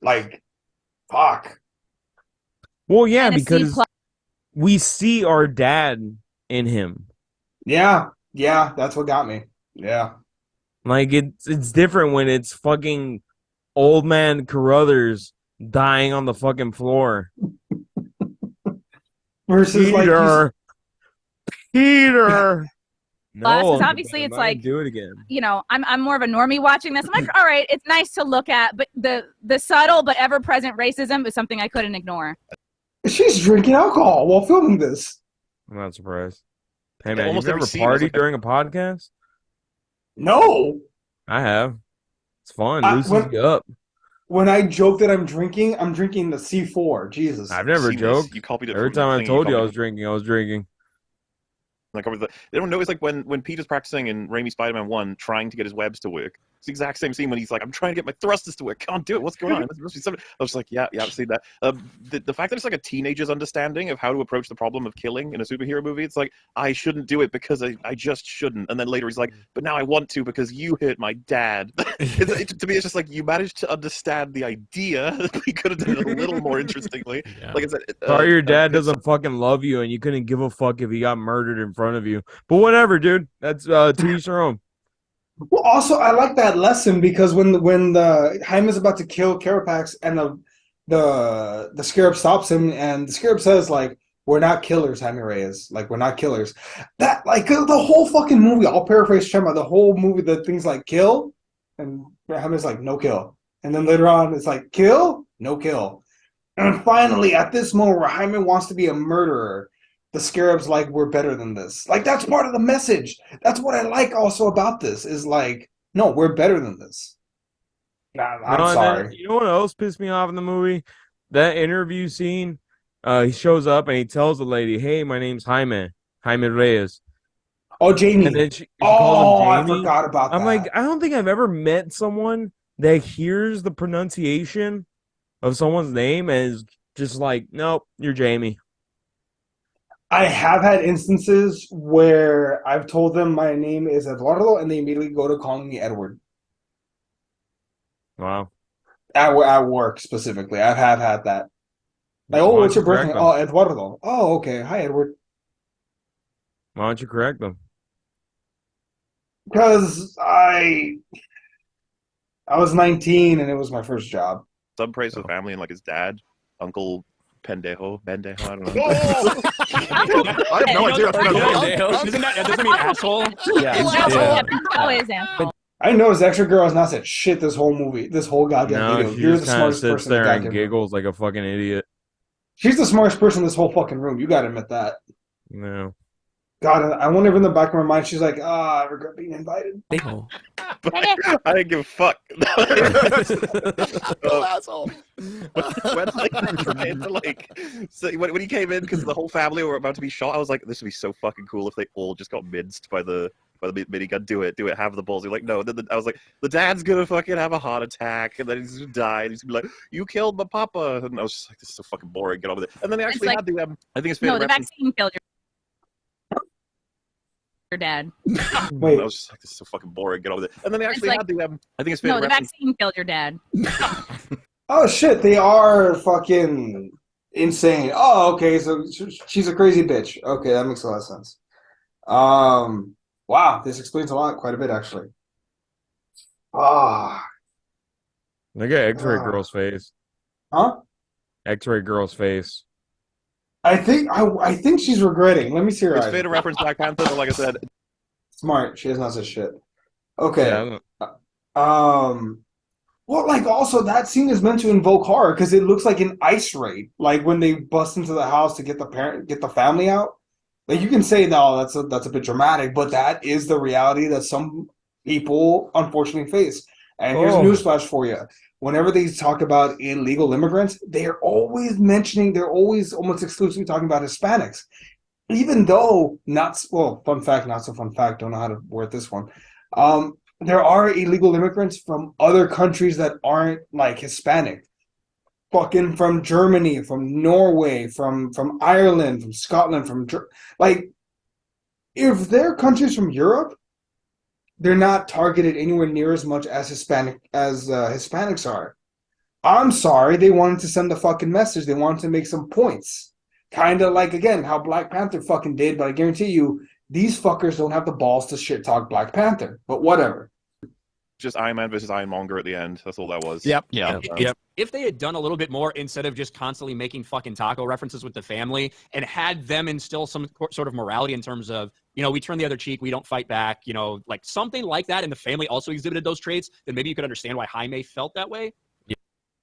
B: Like, fuck.
A: Well, yeah,
J: And a C
A: because we see our dad in him.
B: Yeah, that's what got me. Yeah.
A: Like it's different when it's fucking old man Carruthers dying on the fucking floor.
B: Versus like,
A: Peter.
J: Because
A: Uncle
J: obviously
A: Ben,
J: it's
A: I
J: like,
A: do it again.
J: you know, I'm more of a normie watching this. I'm like, all right, it's nice to look at, but the subtle but ever present racism is something I couldn't ignore.
B: she's drinking alcohol while filming this.
A: I'm not surprised. Hey man,
E: Almost
A: you've
E: every
A: never
E: scene is
A: partied
E: like
A: during a podcast?
B: No.
A: I have. It's fun.
B: I-
A: Loosens
B: when-
A: you up.
B: when I joke that I'm drinking the C4. Jesus.
A: I've never
E: Seen this.
A: joked.
E: You copied it
A: Every
E: from the
A: time I
E: thing, you
A: told you I
E: copied
A: was
E: it
A: drinking, I was drinking.
E: Like they don't know. It's like when Peter's practicing in Raimi Spider-Man 1, trying to get his webs to work. It's the exact same scene when he's like, "I'm trying to get my thrusters to work. Can't do it. What's going on?" There must be something. I was like, "Yeah, I've seen that." The fact that it's like a teenager's understanding of how to approach the problem of killing in a superhero movie. It's like, I shouldn't do it because I just shouldn't. And then later he's like, "But now I want to because you hurt my dad." To me, it's just like, you managed to understand the idea. You could have done it a little more interestingly.
G: Yeah.
E: Like I said,
A: Sorry, your dad doesn't fucking love you, and you couldn't give a fuck if he got murdered in front of you. But whatever, dude. That's to each their own.
B: Well, also, I like that lesson because when the Jaime's about to kill Carapax and the Scarab stops him, and the Scarab says, like, "We're not killers, Jaime Reyes. Like, we're not killers." That, like, the whole fucking movie, I'll paraphrase Chema, the whole movie, the things like kill, and Jaime's like, "No kill." And then later on, it's like, "Kill? No kill." And finally, at this moment where Jaime wants to be a murderer, the Scarab's like, "We're better than this." Like, that's part of the message. That's what I like also about this, is like, no, we're better than this. Nah, I'm
A: No, and
B: sorry.
A: then, you know what else pissed me off in the movie? That interview scene. He shows up and he tells the lady, "Hey, my name's Jaime Reyes."
B: Oh, Jamie.
A: And then she calls him
B: I
A: Jamie.
B: forgot about that.
A: I'm like, I don't think I've ever met someone that hears the pronunciation of someone's name and is just like, "Nope, you're Jamie."
B: I have had instances where I've told them my name is Eduardo, and they immediately go to calling me Edward.
A: Wow.
B: At work, specifically. I have had that. Like,
A: Why
B: "Oh,
A: don't
B: what's
A: you
B: your birth
A: correct
B: name?"
A: them?
B: "Oh, Eduardo." "Oh, okay. Hi, Edward."
A: Why don't you correct them?
B: Because I was 19 and it was my first job.
E: Some praise for the family and like his dad, Uncle Pendejo, I don't know.
H: I have no idea.
C: Doesn't that mean asshole?
J: Yeah. Always am.
B: I noticed the extra girl has not said shit this whole movie, this whole goddamn
A: No,
B: video.
A: she
B: You're
A: just
B: the
A: kind of
B: smartest
A: sits
B: person in the
A: there and
B: goddamn room.
A: giggles like a fucking idiot.
B: She's the smartest person in this whole fucking room. You gotta admit that.
A: No.
B: God, I wonder if in the back of my mind she's like, I regret being invited.
G: Oh.
E: I didn't give a fuck.
H: Asshole.
E: When like, trying to, like, so when he came in because the whole family were about to be shot, I was like, this would be so fucking cool if they all just got minced by the minigun. Do it, have the balls. You're like, no. Then I was like, the dad's gonna fucking have a heart attack, and then he's gonna die, and he's gonna be like, you killed my papa. And I was just like, this is so fucking boring. Get on with it. And then they actually
J: like,
E: had the I think it's
J: No,
E: favorite
J: the
E: reference.
J: vaccine killed your dad.
B: Wait.
E: I was just like, this is so fucking boring. Get on with it. And then they actually
J: like-
E: had the I think it's favorite
J: No, the
E: reference.
J: vaccine killed your dad.
B: Oh shit, they are fucking insane. Oh, okay, so she's a crazy bitch. Okay, that makes a lot of sense. Wow, this explains a lot, quite a bit actually. Ah,
A: Look at X-ray girl's face.
B: huh?
A: X-ray girl's face.
B: I think she's regretting. Let me see her
E: It's
B: eyes.
E: fair to reference Black Panther, but like I said,
B: Smart. She has not said shit. Okay.
A: Yeah,
B: Well, like, also that scene is meant to invoke horror because it looks like an ice raid. Like when they bust into the house to get the family out. Like, you can say, no, that's a bit dramatic, but that is the reality that some people unfortunately face. And here's a newsflash for you. Whenever they talk about illegal immigrants, they're always almost exclusively talking about Hispanics. Even though fun fact, not so fun fact, don't know how to word this one. There are illegal immigrants from other countries that aren't like Hispanic. Fucking from Germany, from Norway, from Ireland, from Scotland, like, if they're countries from Europe, they're not targeted anywhere near as much as Hispanics are. I'm sorry, they wanted to send a fucking message. They wanted to make some points. Kind of like, again, how Black Panther fucking did, but I guarantee you, these fuckers don't have the balls to shit talk Black Panther. But whatever.
E: just Iron Man versus Ironmonger at the end. That's all that was.
H: Yep.
G: Yep.
C: If they had done a little bit more instead of just constantly making fucking taco references with the family and had them instill some sort of morality in terms of, we turn the other cheek, we don't fight back, like something like that, and the family also exhibited those traits, then maybe you could understand why Jaime felt that way.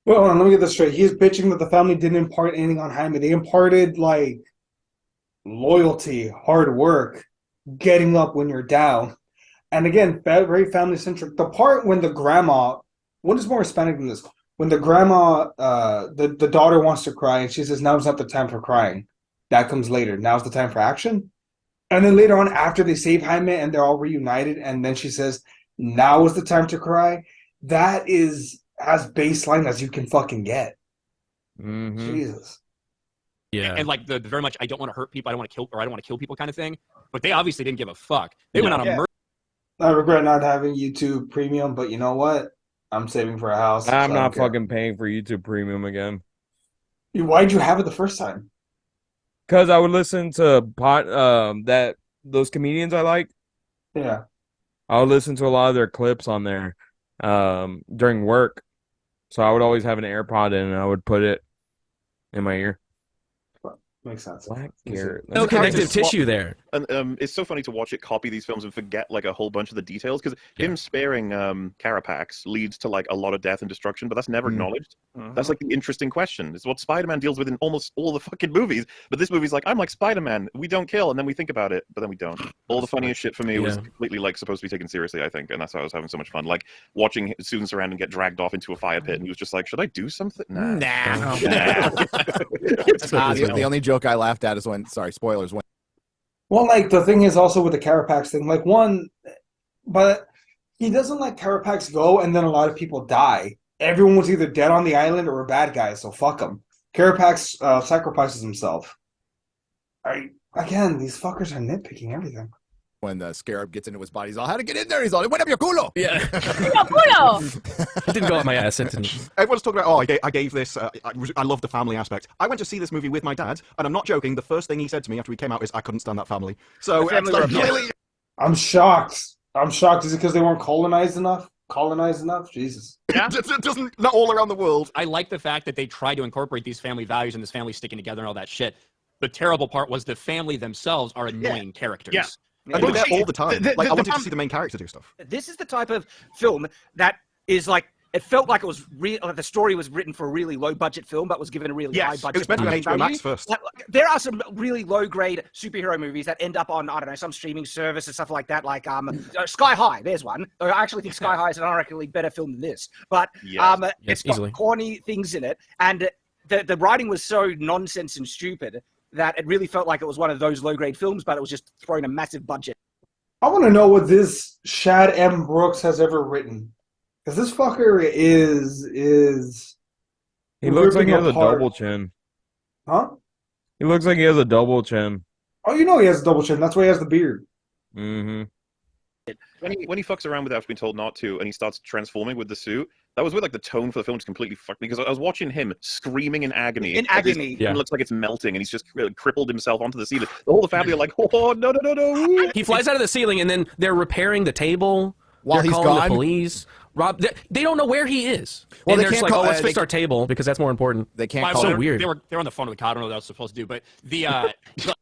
B: Well, hold on, let me get this straight. He's bitching that the family didn't impart anything on Jaime. They imparted, like, loyalty, hard work, getting up when you're down. And again, very family-centric. The part when the grandma, what is more Hispanic than this? when the grandma, the daughter wants to cry, and she says, "Now's not the time for crying." That comes later. Now's the time for action. And then later on, after they save Jaime and they're all reunited, and then she says, "Now is the time to cry." That is as baseline as you can fucking get. Jesus.
G: Yeah.
C: And like the very much, I don't want to hurt people, I don't want to kill, or I don't want to kill people kind of thing. But they obviously didn't give a fuck. They went on a murder.
B: I regret not having YouTube Premium, but you know what? I'm saving for a house.
A: I'm
B: so
A: not fucking paying for YouTube Premium again.
B: Why'd you have it the first time?
A: Because I would listen to those comedians I like.
B: Yeah.
A: I would listen to a lot of their clips on there during work. So I would always have an AirPod in and I would put it in my ear.
B: Makes sense.
A: Black Garrett.
G: No connective tissue there.
E: And it's so funny to watch it copy these films and forget like a whole bunch of the details, because him sparing Carapax leads to like a lot of death and destruction, but that's never acknowledged. That's like the interesting question. It's what Spider-Man deals with in almost all the fucking movies, but this movie's like, I'm like Spider-Man, we don't kill, and then we think about it, but then we don't. All the funniest shit for me was completely like supposed to be taken seriously, I think, and that's why I was having so much fun. Like watching Susan Sarandon get dragged off into a fire pit, and he was just like, should I do something? Nah.
H: The only joke I laughed at is when, sorry, spoilers.
B: Well, like the thing is also with the Carapax thing, like but he doesn't let Carapax go, and then a lot of people die. Everyone was either dead on the island or a bad guy, so fuck him. Carapax sacrifices himself. Again, these fuckers are nitpicking everything.
H: When the Scarab gets into his body, he's all, how to get in there? He's all, it went up your culo.
G: Yeah. It didn't go up my ass. It didn't.
K: Everyone's talking about, I gave this, I love the family aspect. I went to see this movie with my dad, and I'm not joking, the first thing he said to me after we came out is, I couldn't stand that family. So, really...
B: I'm shocked. Is it because they weren't colonized enough? Jesus.
C: Yeah.
K: It doesn't, not all around the world.
C: I like the fact that they tried to incorporate these family values and this family sticking together and all that shit. The terrible part was the family themselves are annoying characters.
K: Yeah. And they're there all the time. I wanted to see the main character do stuff.
D: This is the type of film that is like, it felt like it was the story was written for a really low budget film, but was given a really high budget.
K: It was meant to be an HBO Max first.
D: There are some really low grade superhero movies that end up on, I don't know, some streaming service and stuff like that. Like Sky High, there's one. I actually think Sky High is an unironically better film than this. But it's got corny things in it, and the writing was so nonsense and stupid that it really felt like it was one of those low grade films, but it was just throwing a massive budget.
B: I want to know what this Shad M. Brooks has ever written. Because this fucker is
A: He looks like he has a double chin.
B: Huh?
A: He looks like he has a double chin.
B: Oh, you know he has a double chin. That's why he has the beard.
A: Mm-hmm.
E: When he fucks around with it after being told not to, and he starts transforming with the suit, that was where like the tone for the film just completely fucked me, because I was watching him screaming in agony. It looks like it's melting, and he's just crippled himself onto the ceiling. The whole family are like, oh, no.
G: He flies out of the ceiling, and then they're repairing the table
H: while he's
G: calling
H: gone.
G: The police. Rob, they don't know where he is.
H: Well,
G: and
H: they
G: they're just
H: can't
G: like,
H: call,
G: let's fix our table because that's more important.
H: They can't
G: call
H: call
G: so weird.
C: They were on the phone with the car. I don't know what I was supposed to do, but the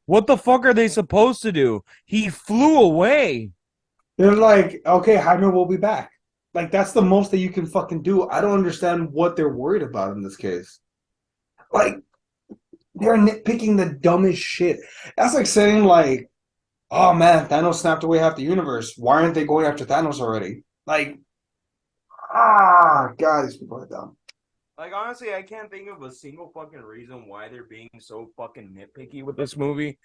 A: what the fuck are they supposed to do? He flew away.
B: They're like, okay, Jaime will be back. Like, that's the most that you can fucking do. I don't understand what they're worried about in this case. Like, they're nitpicking the dumbest shit. That's like saying, like, oh man, Thanos snapped away half the universe. Why aren't they going after Thanos already? Like, God, these people are dumb.
A: Like, honestly, I can't think of a single fucking reason why they're being so fucking nitpicky with this movie.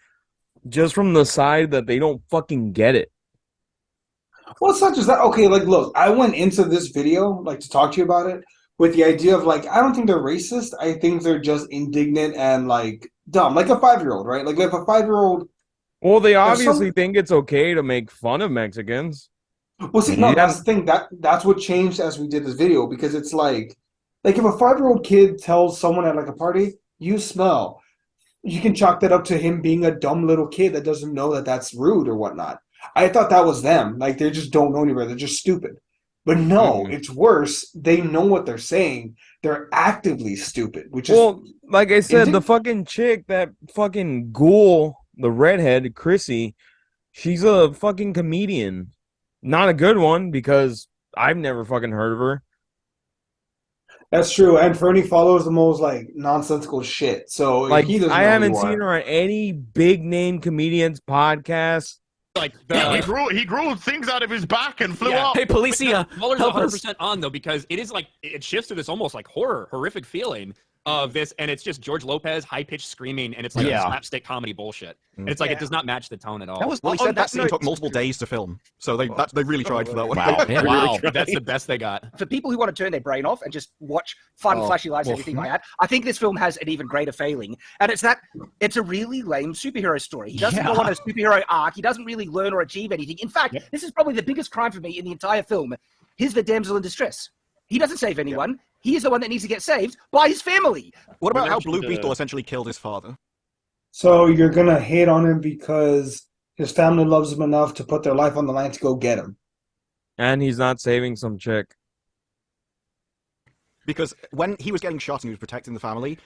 A: Just from the side that they don't fucking get it.
B: Well, it's not just that. Okay, like, look, I went into this video, like, to talk to you about it, with the idea of, like, I don't think they're racist. I think they're just indignant and, like, dumb. Like a 5-year-old, right? Like, if a 5-year-old...
A: Well, they obviously think it's okay to make fun of Mexicans.
B: Well, see, no, that's the thing. That's what changed as we did this video, because it's like if a 5-year-old kid tells someone at, like, a party, you smell, you can chalk that up to him being a dumb little kid that doesn't know that that's rude or whatnot. I thought that was them. Like, they just don't know any better. They're just stupid. But no, it's worse. They know what they're saying. They're actively stupid, which is...
A: Well, like I said, the fucking chick, that fucking ghoul, the redhead, Chrissy, she's a fucking comedian. Not a good one, because I've never fucking heard of her.
B: That's true. And Fernie follows the most, like, nonsensical shit. So,
A: like,
B: he doesn't
A: I
B: know
A: haven't
B: who you
A: seen
B: are.
A: her on any big-name comedians podcast.
C: Like
F: he grew things out of his back and flew
C: Yeah.
F: up.
G: Hey, Policia,
C: Muller's
G: help
C: 100%
G: us.
C: on though, because it is like it shifts to this almost like horrific feeling of this, and it's just George Lopez high pitched screaming, and it's like slapstick comedy bullshit. And it's like it does not match the tone at all.
H: Well, he said that scene took multiple days to film, so they really tried for that one.
E: Wow.
C: Wow, that's the best they got.
D: For people who want to turn their brain off and just watch fun, flashy lights, everything like that, I think this film has an even greater failing. And it's a really lame superhero story. He doesn't go on a superhero arc. He doesn't really learn or achieve anything. In fact, this is probably the biggest crime for me in the entire film. He's the damsel in distress. He doesn't save anyone. He is the one that needs to get saved by his family.
H: What about how Blue Beetle essentially killed his father?
B: So you're gonna hate on him because his family loves him enough to put their life on the line to go get him.
A: And he's not saving some chick.
H: Because when he was getting shot and he was protecting the family,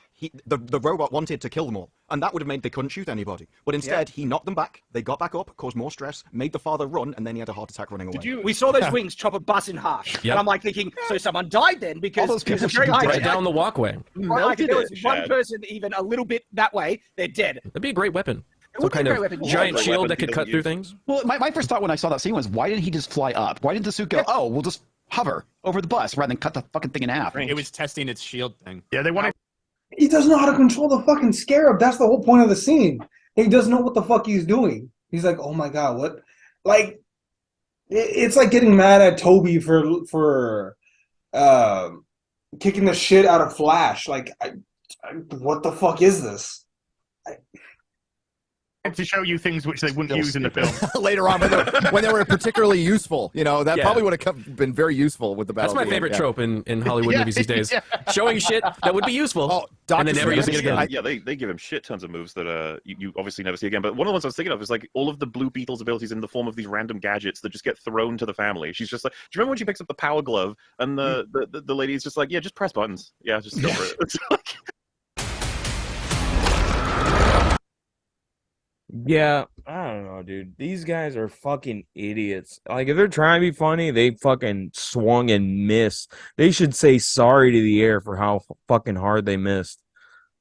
H: the robot wanted to kill them all. And that would have meant they couldn't shoot anybody. But instead, he knocked them back, they got back up, caused more stress, made the father run, and then he had a heart attack running away.
D: We saw those wings chop a bus in half. And I'm like thinking, so someone died then? Because it was a very high
G: right down the walkway.
D: Like, if there was one person even a little bit that way, they're dead.
G: That'd be a great weapon.
D: It
G: Some
D: would be a
G: kind
D: great
G: of
D: weapon.
G: giant shield that could cut through things.
L: Well, my first thought when I saw that scene was, why didn't he just fly up? Why didn't the suit go, oh, we'll just hover over the bus rather than cut the fucking thing in half?
C: It was testing its shield thing.
F: Yeah, they wanted.
B: He doesn't know how to control the fucking scarab. That's the whole point of the scene. He doesn't know what the fuck he's doing. He's like, oh my god, what? Like, it's like getting mad at Toby for kicking the shit out of Flash. Like, what the fuck is this?
F: To show you things which they wouldn't use in the film.
H: Later on, when they were particularly useful. You know, that probably would have been very useful with the battle.
G: That's my favorite trope in Hollywood movies these days. Showing shit that would be useful, and then never using it again.
E: Yeah, they give him shit tons of moves that you obviously never see again. But one of the ones I was thinking of is like all of the Blue Beetle's abilities in the form of these random gadgets that just get thrown to the family. She's just like, do you remember when she picks up the power glove and the lady's just like, yeah, just press buttons. Yeah, just go for it. It's like...
A: Yeah, I don't know, dude. These guys are fucking idiots. Like, if they're trying to be funny, they fucking swung and missed. They should say sorry to the air for how fucking hard they missed.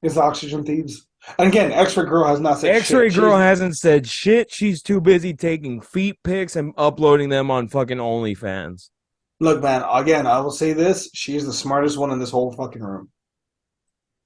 B: It's oxygen thieves. And again, X-Ray Girl has not said
A: X-Ray
B: shit.
A: Girl hasn't said shit. She's too busy taking feet pics and uploading them on fucking OnlyFans.
B: Look, man, again, I will say this. She is the smartest one in this whole fucking room.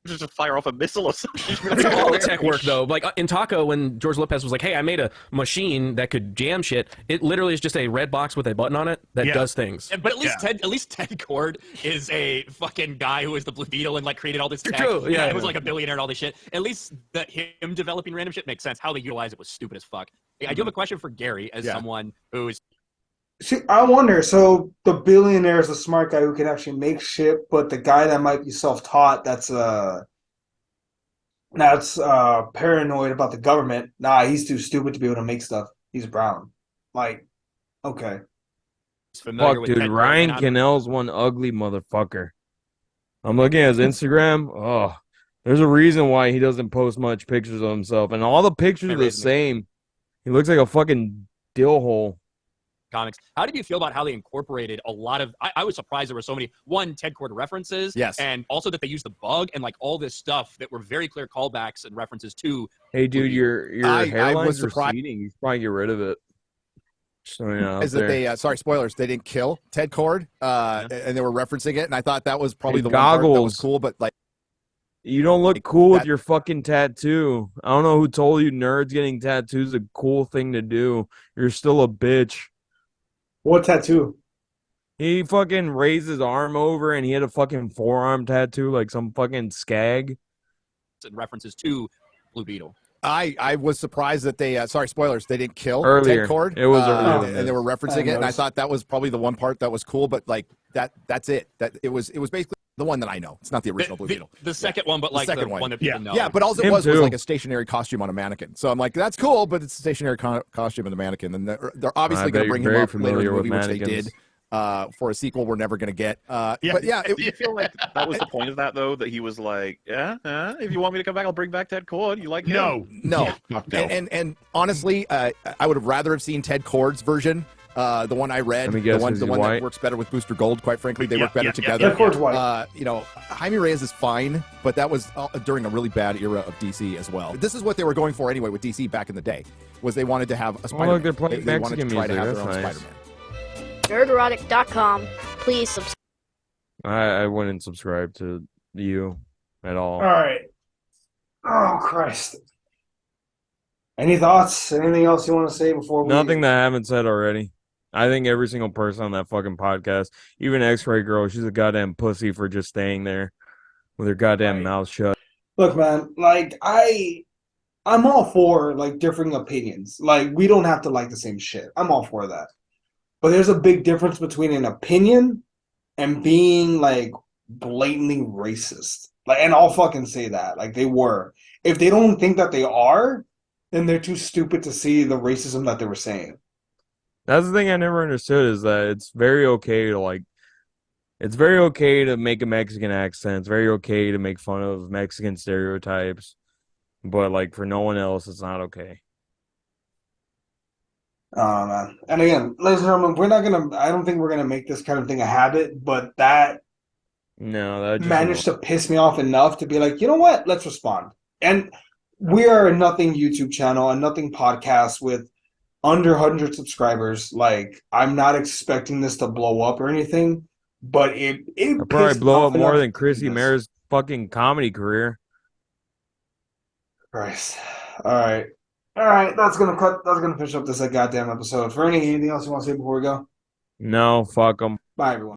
E: Just fire off a missile or something.
G: That's all the tech work, though. Like in Taco, when George Lopez was like, "Hey, I made a machine that could jam shit," it literally is just a red box with a button on it that does things.
C: But at least Ted Cord is a fucking guy who was the Blue Beetle and like created all this tech.
G: True, yeah.
C: It was like a billionaire and all this shit. At least that him developing random shit makes sense. How they utilize it was stupid as fuck. I do have a question for Gary as someone who is.
B: See, I wonder, so the billionaire is a smart guy who can actually make shit, but the guy that might be self-taught, that's paranoid about the government. Nah, he's too stupid to be able to make stuff. He's brown. Like, okay.
A: Fuck, dude, Ryan Cannell's one ugly motherfucker. I'm looking at his Instagram. Oh, there's a reason why he doesn't post much pictures of himself, and all the pictures are the same. He looks like a fucking dill hole.
C: Comics. How did you feel about how they incorporated a lot of? I was surprised there were so many Ted Cord references, and also that they used the bug and like all this stuff that were very clear callbacks and references to.
A: Hey, dude, your hairline's receding. You should probably get rid of it.
H: Is that they? Sorry, spoilers. They didn't kill Ted Cord, and they were referencing it, and I thought that was probably the one part that was cool. But like,
A: you don't look cool with your fucking tattoo. I don't know who told you nerds getting tattoos is a cool thing to do. You're still a bitch.
B: What tattoo?
A: He fucking raised his arm over and he had a fucking forearm tattoo like some fucking skag.
C: And references to Blue Beetle.
H: I was surprised that they sorry, spoilers, they didn't kill
A: Ted
H: Cord.
A: It was earlier
H: and they were referencing it, and I thought that was probably the one part that was cool, but like that's it. That it was basically the one that I know. It's not the original Blue Beetle.
C: The second one, but like the one that people know.
H: Yeah, but all it was like a stationary costume on a mannequin. So I'm like, that's cool, but it's a stationary costume on the mannequin. And they're obviously going to bring him up later in the movie, which they did. For a sequel we're never going to get. But yeah,
E: do you feel like that was the point of that, though? That he was like, if you want me to come back, I'll bring back Ted Cord. You like him?
H: No. And honestly, I would have rather have seen Ted Cord's version The one I read, the one that works better with Booster Gold, quite frankly, they work better together.
B: Yeah, Cord's white.
H: Jaime Reyes is fine, but that was during a really bad era of DC as well. This is what they were going for anyway with DC back in the day, was they wanted to have a Spider-Man.
A: Oh, look, they're playing
H: they wanted to try to have
A: music.
H: their own
A: That's
H: Spider-Man.
M: Nerdrotic.com. Please subscribe.
A: I wouldn't subscribe to you at all.
B: All right. Oh, Christ. Any thoughts? Anything else you want to say before we...
A: Nothing that I haven't said already. I think every single person on that fucking podcast, even X-Ray Girl, she's a goddamn pussy for just staying there with her goddamn mouth shut.
B: Look, man, like, I'm all for, like, differing opinions. Like, we don't have to like the same shit. I'm all for that. But there's a big difference between an opinion and being, like, blatantly racist. Like, and I'll fucking say that. Like, they were. If they don't think that they are, then they're too stupid to see the racism that they were saying.
A: That's the thing I never understood, is that it's very okay to make a Mexican accent. It's very okay to make fun of Mexican stereotypes. But, like, for no one else, it's not okay.
B: Oh, man. And again, ladies and gentlemen, I don't think we're going to make this kind of thing a habit, but that managed to piss me off enough to be like, you know what? Let's respond. And we are a nothing YouTube channel, a nothing podcast with under 100 subscribers. Like, I'm not expecting this to blow up or anything, but it
A: I'll probably blow up more than Chrissy Mayr's fucking comedy career.
B: Christ. All right. That's gonna finish up this goddamn episode. For anything else you want to say before we go?
A: No, fuck them.
B: Bye, everyone.